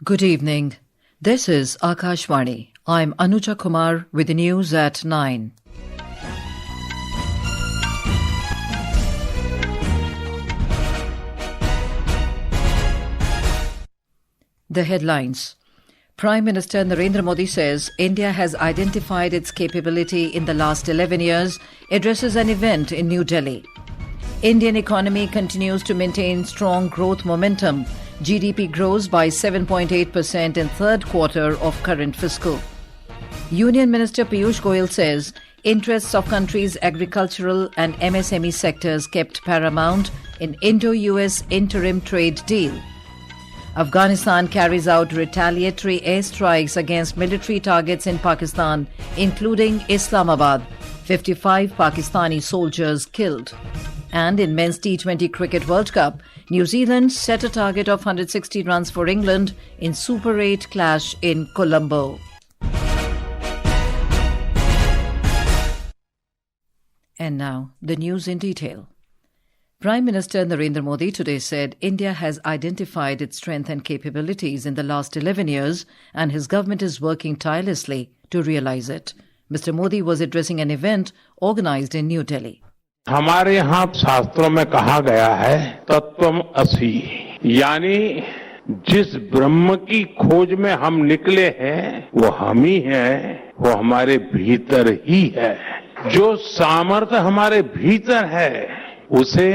Good evening. This is Akashvani. I'm Anuja Kumar with the news at 9. The headlines. Prime Minister Narendra Modi says India has identified its capability in the last 11 years, addresses an event in New Delhi. Indian economy continues to maintain strong growth momentum. GDP grows by 7.8% in third quarter of current fiscal. Union Minister Piyush Goyal says interests of country's agricultural and MSME sectors kept paramount in Indo-US interim trade deal. Afghanistan carries out retaliatory airstrikes against military targets in Pakistan, including Islamabad. 55 Pakistani soldiers killed. And in Men's T20 Cricket World Cup, New Zealand set a target of 160 runs for England in Super 8 clash in Colombo. And now, the news in detail. Prime Minister Narendra Modi today said India has identified its strength and capabilities in the last 11 years and his government is working tirelessly to realize it. Mr. Modi was addressing an event organized in New Delhi. हमारे यहाँ शास्त्रों में कहा गया है तत्वम असि, यानी जिस ब्रह्म की खोज में हम निकले हैं वो हम ही हैं, वो हमारे भीतर ही है। जो सामर्थ्य हमारे भीतर है उसे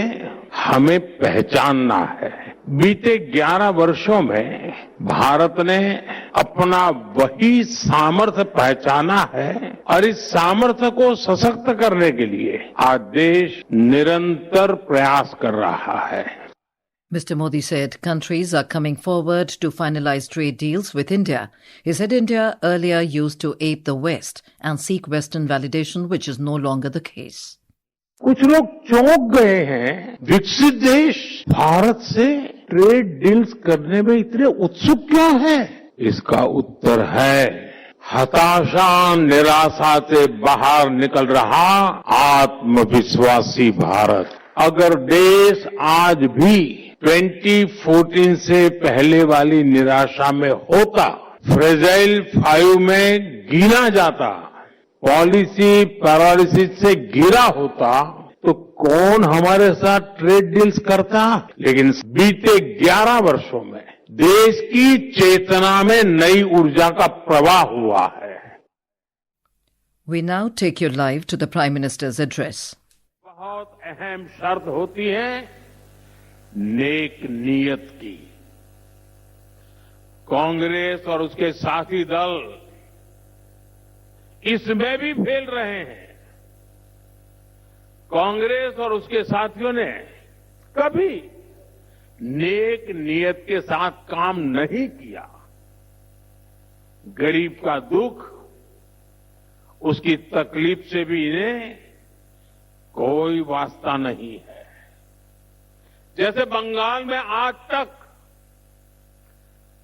हमें पहचानना है। बीते 11 वर्षों में भारत ने अपना वही सामर्थ्य पहचाना है और इस सामर्थ्य को सशक्त करने के लिए आज देश निरंतर प्रयास कर रहा है। Mr. Modi said countries are coming forward to finalize trade deals with India. He said India earlier used to ape the West and seek Western validation, which is no longer the case. कुछ लोग चौंक गए हैं, विकसित देश भारत से trade deals करने में इतने उत्सुक क्यों है? इसका उत्तर है हताशा निराशा से बाहर निकल रहा आत्मविश्वासी भारत। अगर देश आज भी 2014 से पहले वाली निराशा में होता, फ्रेजाइल 5 में गिना जाता, पॉलिसी पैरालिसिस से गिरा होता तो कौन हमारे साथ ट्रेड डील्स करता? लेकिन बीते 11 वर्षों में देश की चेतना में नई ऊर्जा का प्रवाह हुआ है। We now take you live to the Prime Minister's address. बहुत अहम शर्त होती है नेक नीयत की। कांग्रेस और उसके साथी दल इसमें भी फेल रहे हैं। कांग्रेस और उसके साथियों ने कभी नेक नियत के साथ काम नहीं किया। गरीब का दुख, उसकी तकलीफ से भी इन्हें कोई वास्ता नहीं है। जैसे बंगाल में आज तक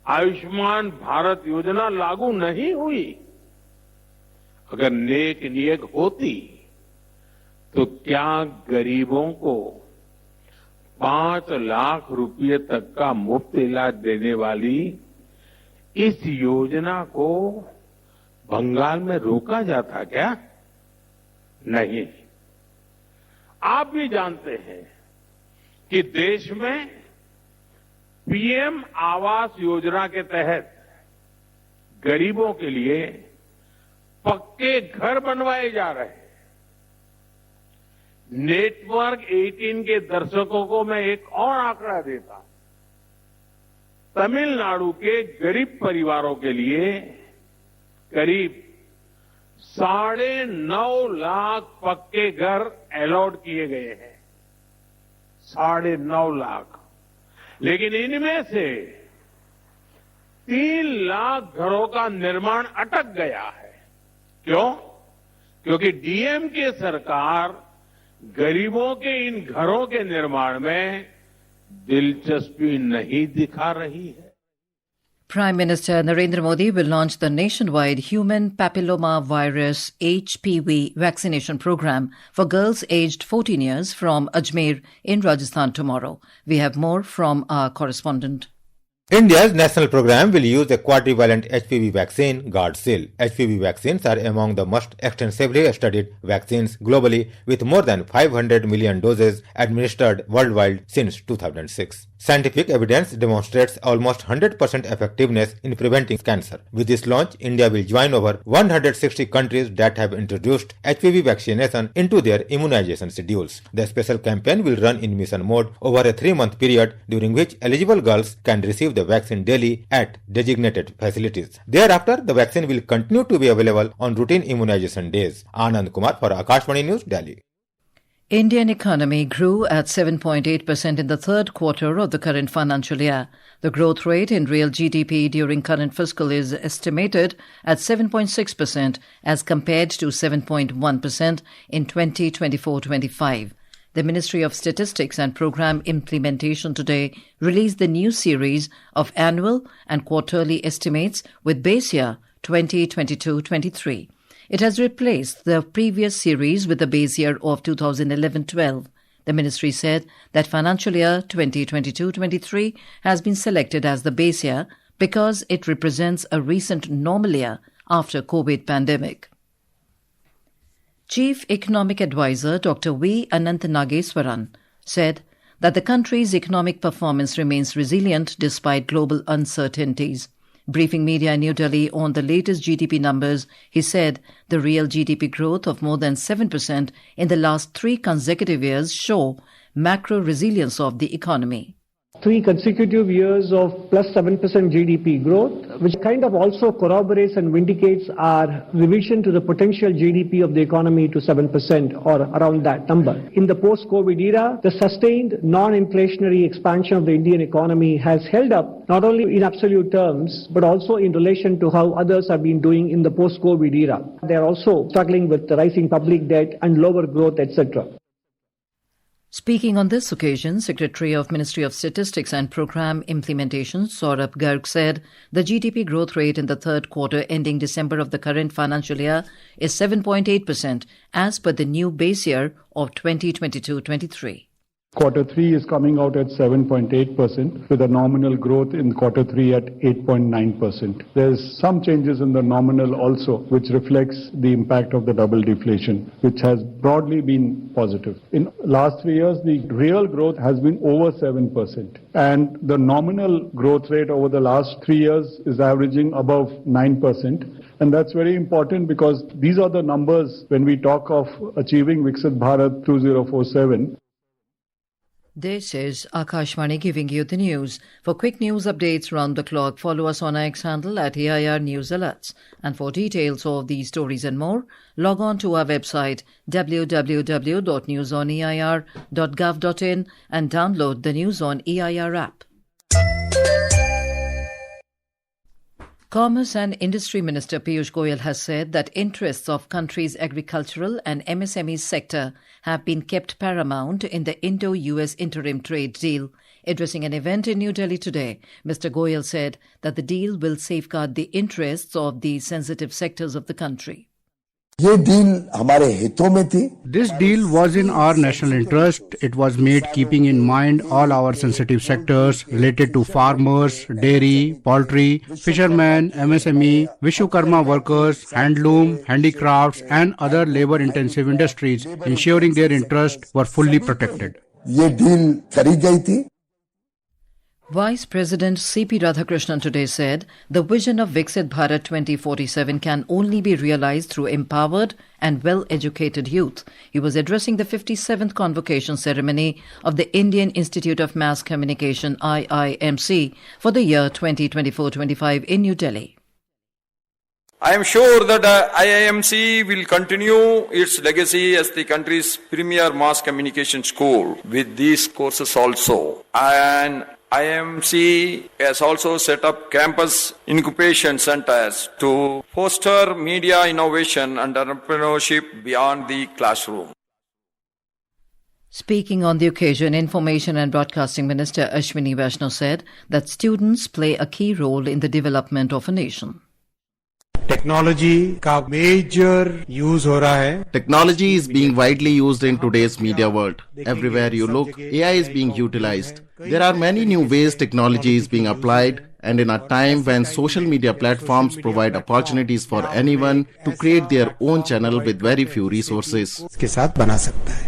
आयुष्मान भारत योजना लागू नहीं हुई, अगर नेक नियत होती तो क्या गरीबों को 5 लाख रुपए तक का मुफ्त इलाज देने वाली इस योजना को बंगाल में रोका जाता क्या? नहीं। आप भी जानते हैं कि देश में पीएम आवास योजना के तहत गरीबों के लिए पक्के घर बनवाए जा रहे हैं। नेटवर्क 18 के दर्शकों को मैं एक और आंकड़ा देता हूं। तमिलनाडु के गरीब परिवारों के लिए करीब 9.5 लाख पक्के घर अलॉट किए गए हैं। 9.5 लाख। लेकिन इनमें से 3 लाख घरों का निर्माण अटक गया है। क्यों? क्योंकि डीएमके सरकार गरीबों के इन घरों के निर्माण में दिलचस्पी नहीं दिखा रही है। Prime Minister Narendra Modi will launch the nationwide human papilloma virus HPV vaccination program for girls aged 14 years from Ajmer in Rajasthan tomorrow. We have more from our correspondent. India's national program will use a quadrivalent HPV vaccine, Gardasil. HPV vaccines are among the most extensively studied vaccines globally, with more than 500 million doses administered worldwide since 2006. Scientific evidence demonstrates almost 100% effectiveness in preventing cancer. With this launch, India will join over 160 countries that have introduced HPV vaccination into their immunization schedules. The special campaign will run in mission mode over a 3-month period, during which eligible girls can receive the vaccine daily at designated facilities. Thereafter, the vaccine will continue to be available on routine immunization days. Anand Kumar for Akashvani News, Delhi. Indian economy grew at 7.8% in the third quarter of the current financial year. The growth rate in real GDP during current fiscal is estimated at 7.6% as compared to 7.1% in 2024-25. The Ministry of Statistics and Program Implementation today released the new series of annual and quarterly estimates with base year 2022-23. It has replaced the previous series with the base year of 2011-12. The ministry said that financial year 2022-23 has been selected as the base year because it represents a recent normal year after COVID pandemic. Chief Economic Advisor Dr. V. Anant Nageswaran said that the country's economic performance remains resilient despite global uncertainties. Briefing media in New Delhi on the latest GDP numbers, he said the real GDP growth of more than 7% in the last 3 consecutive years show macro resilience of the economy. 3 consecutive years of plus 7% GDP growth, which kind of also corroborates and vindicates our revision to the potential GDP of the economy to 7% or around that number. In the post-COVID era, the sustained non-inflationary expansion of the Indian economy has held up not only in absolute terms, but also in relation to how others have been doing in the post-COVID era. They are also struggling with the rising public debt and lower growth, etc. Speaking on this occasion, Secretary of Ministry of Statistics and Program Implementation, Saurabh Garg, said the GDP growth rate in the third quarter ending December of the current financial year is 7.8% as per the new base year of 2022-23. Quarter 3 is coming out at 7.8% with a nominal growth in quarter 3 at 8.9%. There's some changes in the nominal also, which reflects the impact of the double deflation, which has broadly been positive. In last 3 years, the real growth has been over 7%. And the nominal growth rate over the last 3 years is averaging above 9%. And that's very important because these are the numbers when we talk of achieving Viksit Bharat 2047. This is Akashvani giving you the news. For quick news updates round the clock, follow us on our X handle at AIR News Alerts. And for details of these stories and more, log on to our website www.newsoneir.gov.in and download the News on EIR app. Commerce and Industry Minister Piyush Goyal has said that interests of country's agricultural and MSME sector have been kept paramount in the Indo-US interim trade deal. Addressing an event in New Delhi today, Mr. Goyal said that the deal will safeguard the interests of the sensitive sectors of the country. This deal was in our national interest. It was made keeping in mind all our sensitive sectors related to farmers, dairy, poultry, fishermen, MSME, Vishwakarma workers, handloom, handicrafts and other labor-intensive industries, ensuring their interests were fully protected. Vice President C.P. Radhakrishnan today said the vision of Viksit Bharat 2047 can only be realized through empowered and well-educated youth. He was addressing the 57th convocation ceremony of the Indian Institute of Mass Communication IIMC for the year 2024-25 in New Delhi. I am sure that IIMC will continue its legacy as the country's premier mass communication school with these courses also. And IIMC has also set up campus incubation centers to foster media innovation and entrepreneurship beyond the classroom. Speaking on the occasion, Information and Broadcasting Minister Ashwini Vaishnaw said that students play a key role in the development of a nation. Technology का major use हो रहा है. Technology is being widely used in today's media world. Everywhere you look, AI is being utilized. There are many new ways technology is being applied, and in a time when social media platforms provide opportunities for anyone to create their own channel with very few resources. इसके साथ बना सकता है.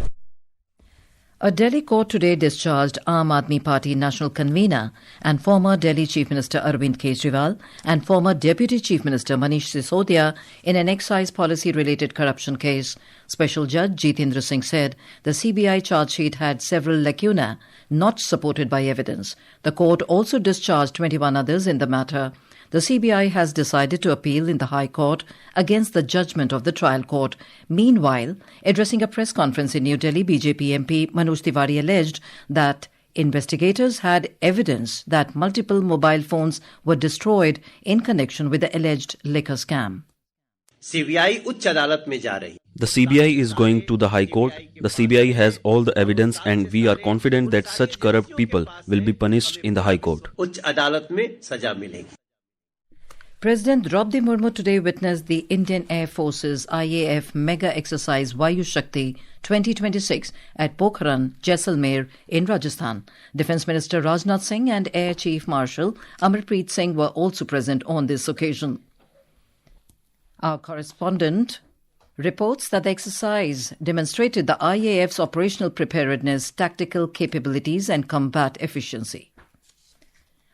A Delhi court today discharged Aam Aadmi Party national convener and former Delhi Chief Minister Arvind Kejriwal and former Deputy Chief Minister Manish Sisodia in an excise policy-related corruption case. Special Judge Jitendra Singh said the CBI charge sheet had several lacunae not supported by evidence. The court also discharged 21 others in the matter. The CBI has decided to appeal in the High Court against the judgment of the trial court. Meanwhile, addressing a press conference in New Delhi, BJP MP Manoj Tiwari alleged that investigators had evidence that multiple mobile phones were destroyed in connection with the alleged liquor scam. CBI उच्च अदालत में जा रही. The CBI is going to the High Court. The CBI has all the evidence and we are confident that such corrupt people will be punished in the High Court. उच्च अदालत में सजा मिलेगी. President Draupadi Murmu today witnessed the Indian Air Force's IAF mega exercise Vayu Shakti 2026 at Pokhran, Jaisalmer in Rajasthan. Defence Minister Rajnath Singh and Air Chief Marshal Amarpreet Singh were also present on this occasion. Our correspondent reports that the exercise demonstrated the IAF's operational preparedness, tactical capabilities and combat efficiency.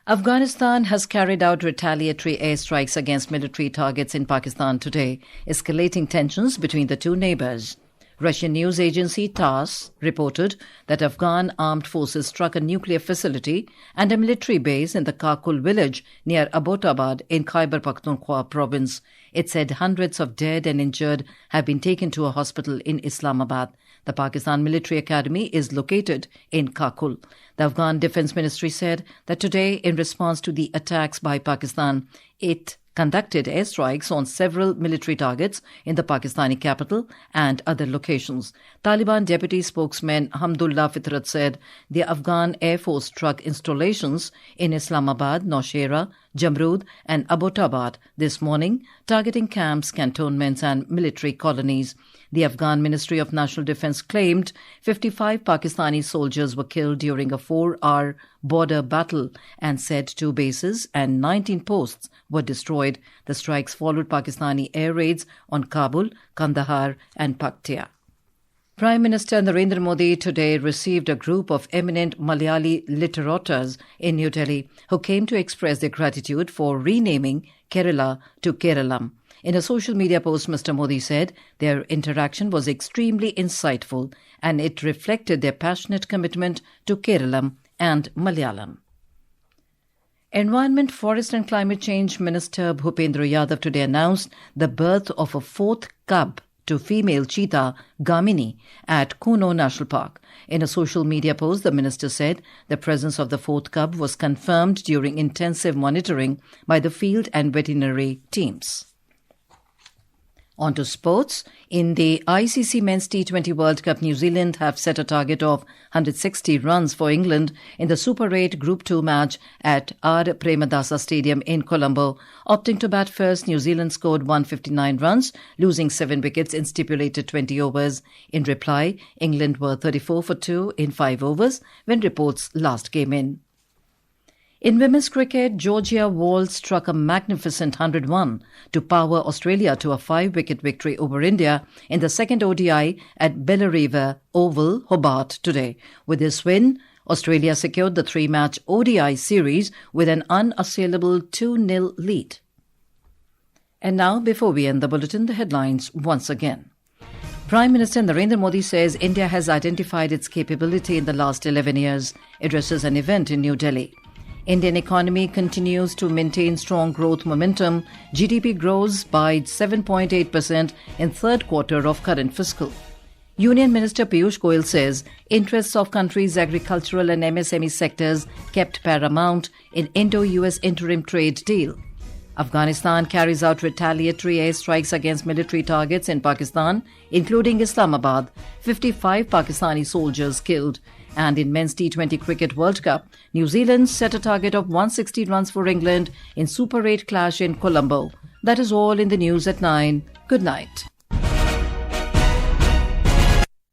Afghanistan has carried out retaliatory airstrikes against military targets in Pakistan today, escalating tensions between the two neighbours. Russian news agency TASS reported that Afghan armed forces struck a nuclear facility and a military base in the Kakul village near Abbottabad in Khyber Pakhtunkhwa province. It said hundreds of dead and injured have been taken to a hospital in Islamabad. The Pakistan Military Academy is located in Kakul. The Afghan Defence Ministry said that today, in response to the attacks by Pakistan, it conducted airstrikes on several military targets in the Pakistani capital and other locations. Taliban deputy spokesman Hamdullah Fitrat said the Afghan Air Force struck installations in Islamabad, Naushera, Jamrud and Abbottabad this morning, targeting camps, cantonments and military colonies. The Afghan Ministry of National Defence claimed 55 Pakistani soldiers were killed during a 4-hour border battle and said 2 bases and 19 posts were destroyed. The strikes followed Pakistani air raids on Kabul, Kandahar and Paktia. Prime Minister Narendra Modi today received a group of eminent Malayali literators in New Delhi who came to express their gratitude for renaming Kerala to Keralam. In a social media post, Mr. Modi said their interaction was extremely insightful and it reflected their passionate commitment to Keralam and Malayalam. Environment, Forest and Climate Change Minister Bhupendra Yadav today announced the birth of a 4th cub to female cheetah Gamini at Kuno National Park. In a social media post, the minister said the presence of the 4th cub was confirmed during intensive monitoring by the field and veterinary teams. On to sports. In the ICC Men's T20 World Cup, New Zealand have set a target of 160 runs for England in the Super 8 Group 2 match at R. Premadasa Stadium in Colombo. Opting to bat first, New Zealand scored 159 runs, losing 7 wickets in stipulated 20 overs. In reply, England were 34 for 2 in 5 overs when reports last came in. In women's cricket, Georgia Wall struck a magnificent 101 to power Australia to a 5-wicket victory over India in the second ODI at Bellerive Oval, Hobart today. With this win, Australia secured the 3-match ODI series with an unassailable 2-0 lead. And now, before we end the bulletin, the headlines once again. Prime Minister Narendra Modi says India has identified its capability in the last 11 years, addresses an event in New Delhi. Indian economy continues to maintain strong growth momentum. GDP grows by 7.8% in third quarter of current fiscal. Union Minister Piyush Goyal says interests of country's agricultural and MSME sectors kept paramount in Indo-US interim trade deal. Afghanistan carries out retaliatory airstrikes against military targets in Pakistan, including Islamabad. 55 Pakistani soldiers killed. And in Men's T20 Cricket World Cup, New Zealand set a target of 160 runs for England in Super 8 clash in Colombo. That is all in the news at 9. Good night.